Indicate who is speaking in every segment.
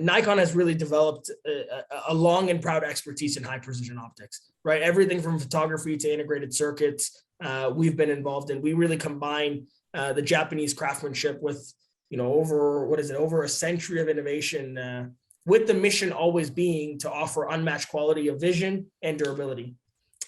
Speaker 1: Nikon has really developed a long and proud expertise in high precision optics, right? Everything from photography to integrated circuits, we've been involved in. We really combine the Japanese craftsmanship with, over a century of innovation, with the mission always being to offer unmatched quality of vision and durability.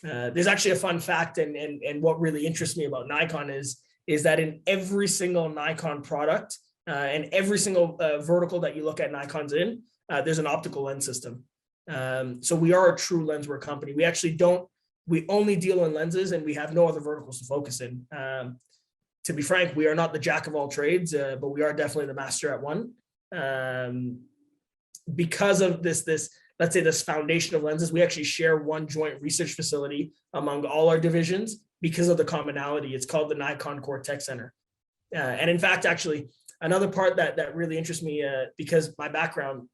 Speaker 1: There's actually a fun fact, and what really interests me about Nikon is that in every single Nikon product and every single vertical that you look at Nikon's in, there's an optical lens system. So we are a true lenswear company. We only deal in lenses, and we have no other verticals to focus in. To be frank, we are not the jack of all trades, but we are definitely the master at one. Because of this, let's say this foundation of lenses, we actually share one joint research facility among all our divisions because of the commonality. It's called the Nikon Core Tech Center. And in fact, actually, another part that really interests me, because my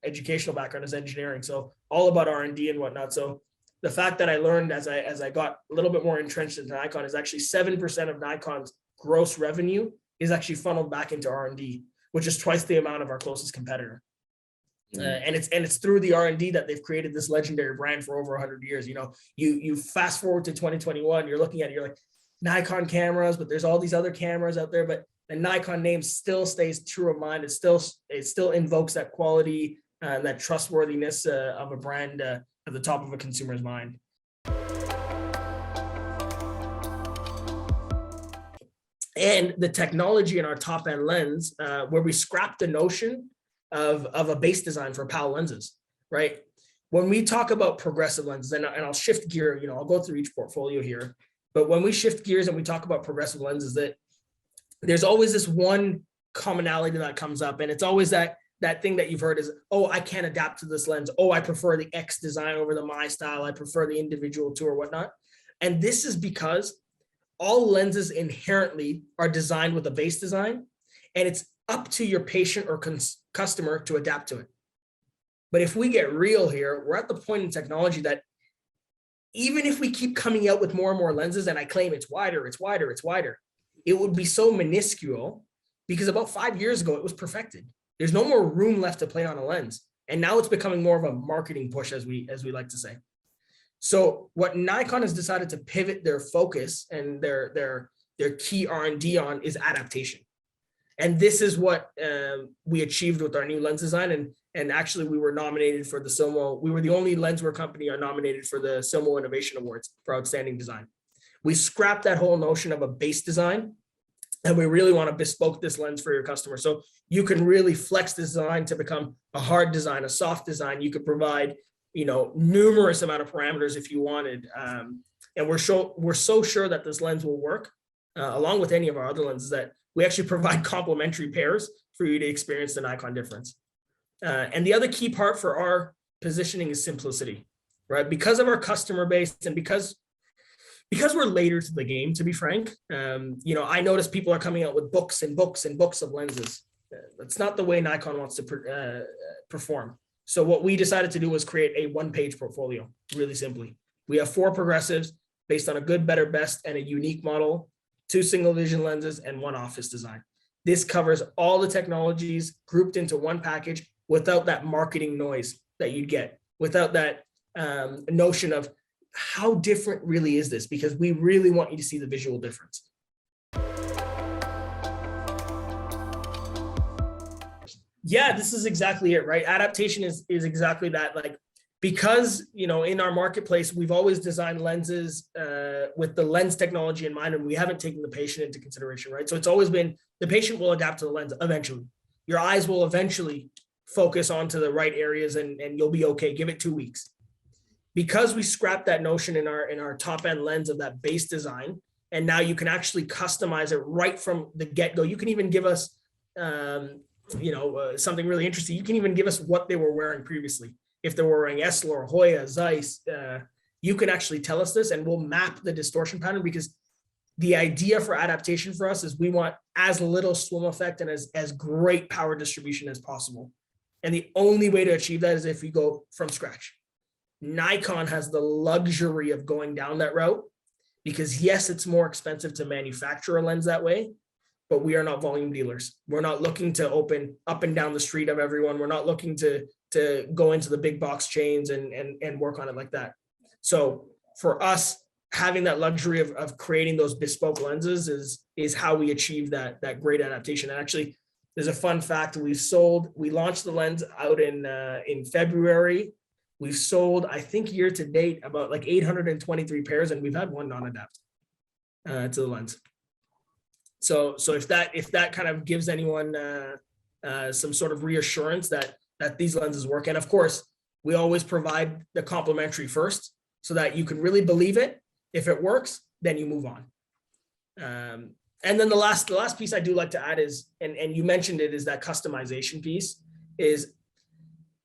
Speaker 1: educational background is engineering, so all about R&D and whatnot. So the fact that I learned as I got a little bit more entrenched into Nikon is actually 7% of Nikon's gross revenue is actually funneled back into R&D, which is twice the amount of our closest competitor. And it's through the R&D that they've created this legendary brand for over 100 years. You fast forward to 2021, you're looking at it, you're like, Nikon cameras, but there's all these other cameras out there, but the Nikon name still stays true of mind. It still invokes that quality and that trustworthiness of a brand at the top of a consumer's mind. And the technology in our top end lens, where we scrap the notion of a base design for PAL lenses, right? When we talk about progressive lenses, and I'll shift gear, I'll go through each portfolio here, but when we shift gears and we talk about progressive lenses, that there's always this one commonality that comes up, and it's always that thing that you've heard is, oh, I can't adapt to this lens. Oh, I prefer the X design over the My style. I prefer the individual two or whatnot. And this is because all lenses inherently are designed with a base design, and it's up to your patient or customer to adapt to it. But if we get real here, we're at the point in technology that even if we keep coming out with more and more lenses, and I claim it's wider, it would be so minuscule because about 5 years ago, it was perfected. There's no more room left to play on a lens. And now it's becoming more of a marketing push, as we like to say. So what Nikon has decided to pivot their focus and their key R&D on is adaptation. And this is what we achieved with our new lens design. And actually, we were nominated for the SOMO. We were the only lenswear company nominated for the SOMO Innovation Awards for outstanding design. We scrapped that whole notion of a base design, and we really want to bespoke this lens for your customer. So you can really flex the design to become a hard design, a soft design. You could provide, numerous amount of parameters if you wanted. And we're so sure that this lens will work, along with any of our other lenses, that we actually provide complementary pairs for you to experience the Nikon difference. And the other key part for our positioning is simplicity, right? Because of our customer base and because we're later to the game, to be frank, I notice people are coming out with books and books and books of lenses. That's not the way Nikon wants to perform. So what we decided to do was create a one-page portfolio, really simply. We have 4 progressives based on a good, better, best, and a unique model, 2 single vision lenses, and 1 office design. This covers all the technologies grouped into one package without that marketing noise that you'd get, without that notion of how different really is this, because we really want you to see the visual difference. Yeah, this is exactly it, right? Adaptation is exactly that. Like, because, in our marketplace, we've always designed lenses with the lens technology in mind, and we haven't taken the patient into consideration, right? So it's always been the patient will adapt to the lens eventually. Your eyes will eventually focus onto the right areas, and you'll be okay. Give it 2 weeks. Because we scrapped that notion in our top end lens of that base design, and now you can actually customize it right from the get-go. You can even give us, something really interesting. You can even give us what they were wearing previously. If they were wearing Essilor, Hoya, Zeiss, you can actually tell us this, and we'll map the distortion pattern, because the idea for adaptation for us is we want as little swim effect and as great power distribution as possible. And the only way to achieve that is if we go from scratch. Nikon has the luxury of going down that route, because yes, it's more expensive to manufacture a lens that way, but we are not volume dealers. We're not looking to open up and down the street of everyone. We're not looking to to go into the big box chains and work on it like that. So for us, having that luxury of creating those bespoke lenses is how we achieve that great adaptation. And actually, there's a fun fact: we launched the lens out in February. We've sold, I think, year to date about like 823 pairs, and we've had one non-adapt to the lens. So if that kind of gives anyone some sort of reassurance that these lenses work, and of course we always provide the complimentary first, so that you can really believe it. If it works, then you move on. And then the last piece I do like to add is, and you mentioned it, is that customization piece. Is,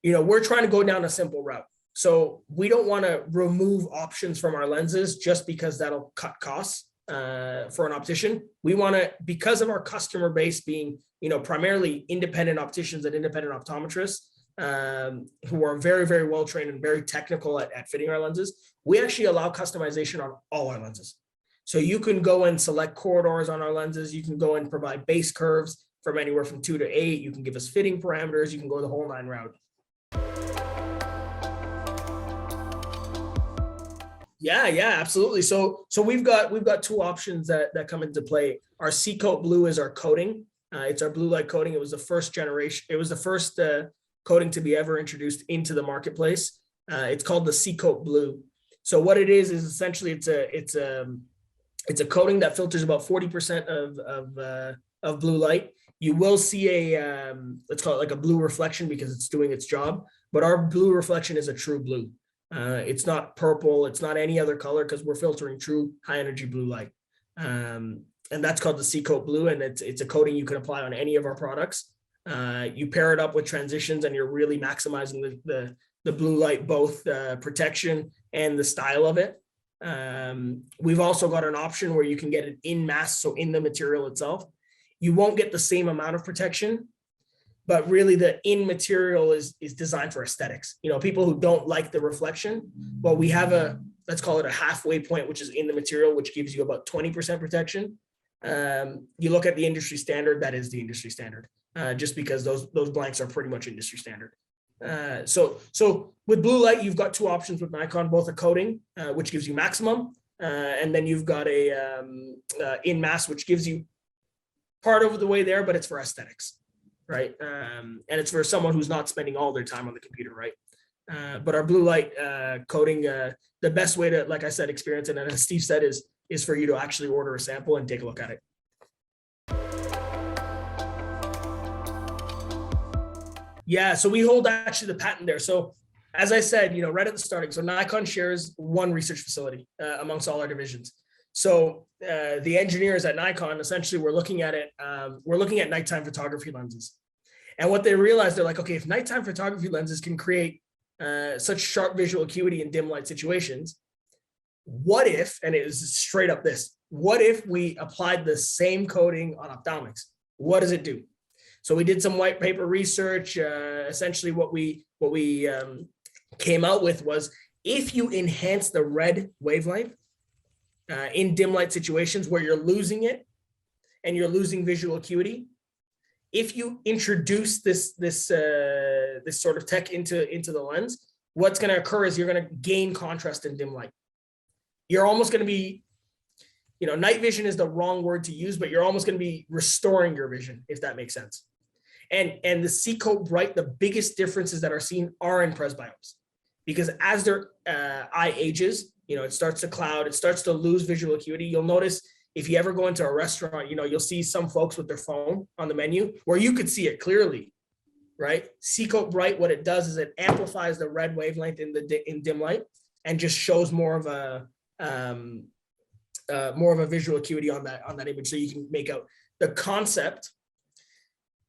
Speaker 1: we're trying to go down a simple route. So we don't want to remove options from our lenses just because that'll cut costs for an optician. We want to, because of our customer base being, primarily independent opticians and independent optometrists, who are very, very well trained and very technical at fitting our lenses, we actually allow customization on all our lenses. So you can go and select corridors on our lenses. You can go and provide base curves from anywhere from 2 to 8. You can give us fitting parameters. You can go the whole 9 route. Yeah, absolutely. So we've got 2 options that come into play. Our SeeCoat Blue is our coating. It's our blue light coating. It was the first generation. It was the first coating to be ever introduced into the marketplace. It's called the SeeCoat Blue. So what it is essentially it's a coating that filters about 40% of blue light. You will see let's call it like a blue reflection because it's doing its job. But our blue reflection is a true blue. It's not purple. It's not any other color because we're filtering true high energy blue light. And that's called the SeeCoat Blue, and it's a coating you can apply on any of our products. You pair it up with transitions, and you're really maximizing the blue light, both protection and the style of it. We've also got an option where you can get it in mask, so in the material itself. You won't get the same amount of protection, but really the in material is designed for aesthetics. People who don't like the reflection, well, we have let's call it a halfway point, which is in the material, which gives you about 20% protection. You look at the industry standard, that is the industry standard, just because those blanks are pretty much industry standard. So with blue light, you've got 2 options with Nikon, both a coating, which gives you maximum, and then you've got a in mask, which gives you part of the way there, but it's for aesthetics, right? And it's for someone who's not spending all their time on the computer, right? But our blue light coating, the best way to, like I said, experience it, and as Steve said, is for you to actually order a sample and take a look at it. Yeah, so we hold actually the patent there. So as I said, right at the starting, so Nikon shares one research facility amongst all our divisions. So the engineers at Nikon, essentially, we're looking at it. We're looking at nighttime photography lenses. And what they realized, they're like, okay, if nighttime photography lenses can create such sharp visual acuity in dim light situations, what if, and it was straight up this, what if we applied the same coating on ophthalmics? What does it do? So we did some white paper research. Essentially what we came out with was, if you enhance the red wavelength in dim light situations where you're losing it and you're losing visual acuity, if you introduce this sort of tech into the lens, what's going to occur is you're going to gain contrast in dim light. You're almost going to be, night vision is the wrong word to use, but you're almost going to be restoring your vision, if that makes sense. And the SeeCoat Bright, the biggest differences that are seen are in presbyopes, because as their eye ages, it starts to cloud, it starts to lose visual acuity. You'll notice if you ever go into a restaurant, you'll see some folks with their phone on the menu where you could see it clearly, right? SeeCoat Bright, what it does is it amplifies the red wavelength in dim light and just shows more of a visual acuity on that image, so you can make out the concept.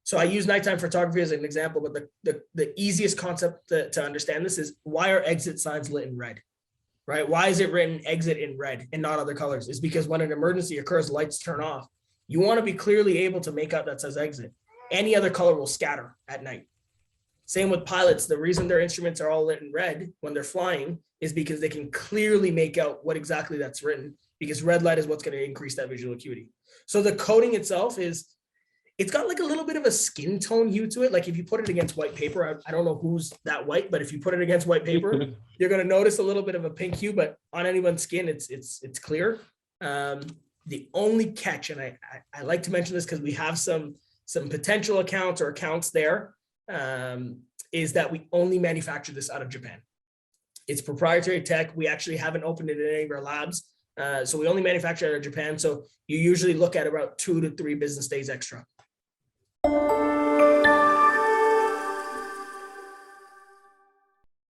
Speaker 1: So I use nighttime photography as an example, but the easiest concept to understand this is, why are exit signs lit in red, right? Why is it written exit in red and not other colors? Is because when an emergency occurs, lights turn off. You want to be clearly able to make out that says exit. Any other color will scatter at night. Same with pilots. The reason their instruments are all lit in red when they're flying is because they can clearly make out what exactly that's written, because red light is what's going to increase that visual acuity. So the coating itself It's got like a little bit of a skin tone hue to it. Like if you put it against white paper, I don't know who's that white, but if you put it against white paper, you're going to notice a little bit of a pink hue, but on anyone's skin, it's clear. The only catch, and I like to mention this because we have some potential accounts or accounts there, is that we only manufacture this out of Japan. It's proprietary tech. We actually haven't opened it in any of our labs. So we only manufacture it out of Japan. So you usually look at about 2 to 3 business days extra.